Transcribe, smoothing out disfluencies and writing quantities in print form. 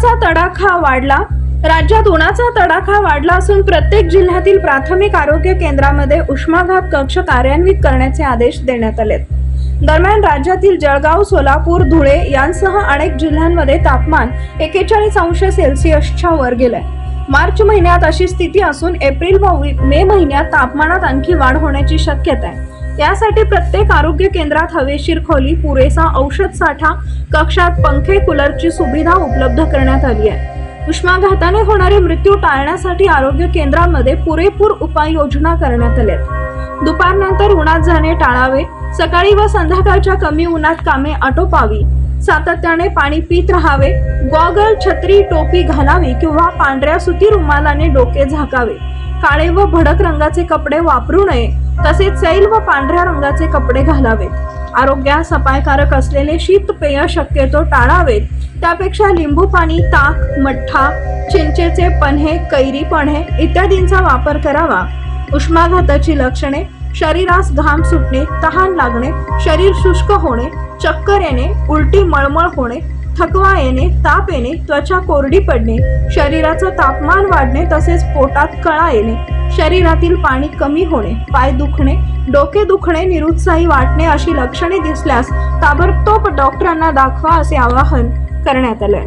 उन्हाचा तडाखा वाढला। राज्यात उन्हाचा तडाखा वाढला असून प्रत्येक जिल्ह्यातील प्राथमिक आरोग्य केंद्रामध्ये उष्माघात कक्ष कार्यान्वित करण्याचे आदेश देण्यात आलेत। दरम्यान राज्यातील जळगाव, सोलापूर, धुळे यांसह अनेक जिल्ह्यांमध्ये तापमान 41 अंश सेल्सिअसच्या वर गेलंय। मार्च महिन्यात अशी स्थिती असून एप्रिल व मे महिन्यात तापमानात आणखी वाढ होण्याची शक्यता आहे। यासाठी प्रत्येक आरोग्य केंद्रात हवेशीर खोली, पुरेसा औषध साठा, कक्षात पंखे, कूलरची सुविधा उपलब्ध करण्यात आली आहे। उष्माघाताने होणारे मृत्यू टाळण्यासाठी आरोग्य केंद्रांमध्ये पुरेपूर उपाययोजना करण्यात आल्यात। दुपारनंतर उन्हात जाणे टाळावे, सकाळी व संध्याकाळच्या कमी उन्हात कामे आटोपावी, सातत्याने पाणी पीत राहावे, गॉगल, छत्री, टोपी घालावी किंवा पांढऱ्या सुती रुमालाने डोके झाकावे, काळे व भडक रंगाचे कपडे वापरू नये, तसेच सैल व पांढऱ्या रंगाचे कपडे घालावेत। आरोग्यास अपायकारक असलेले शीतपेय शक्यतो टाळावेत। त्यापेक्षा लिंबू पाणी, ताक, मठ्ठा, चिंचेचे पन्हे, कैरी पन्हे इत्यादींचा वापर करावा। उष्माघाताची लक्षणे: शरीरास घाम सुटणे, तहान लागणे, शरीर शुष्क होणे, चक्कर येणे, उलटी, मळमळ होणे, थकवा येणे, ताप येणे, त्वचा कोरडी पडणे, शरीराचं तापमान वाढणे तसेच पोटात कळा येणे, शरीरातील पाणी कमी होणे, पाय दुखणे, डोके दुखणे, निरुत्साही वाटणे अशी लक्षणे दिसल्यास ताबडतोब डॉक्टरांना दाखवा असे आवाहन करण्यात आले।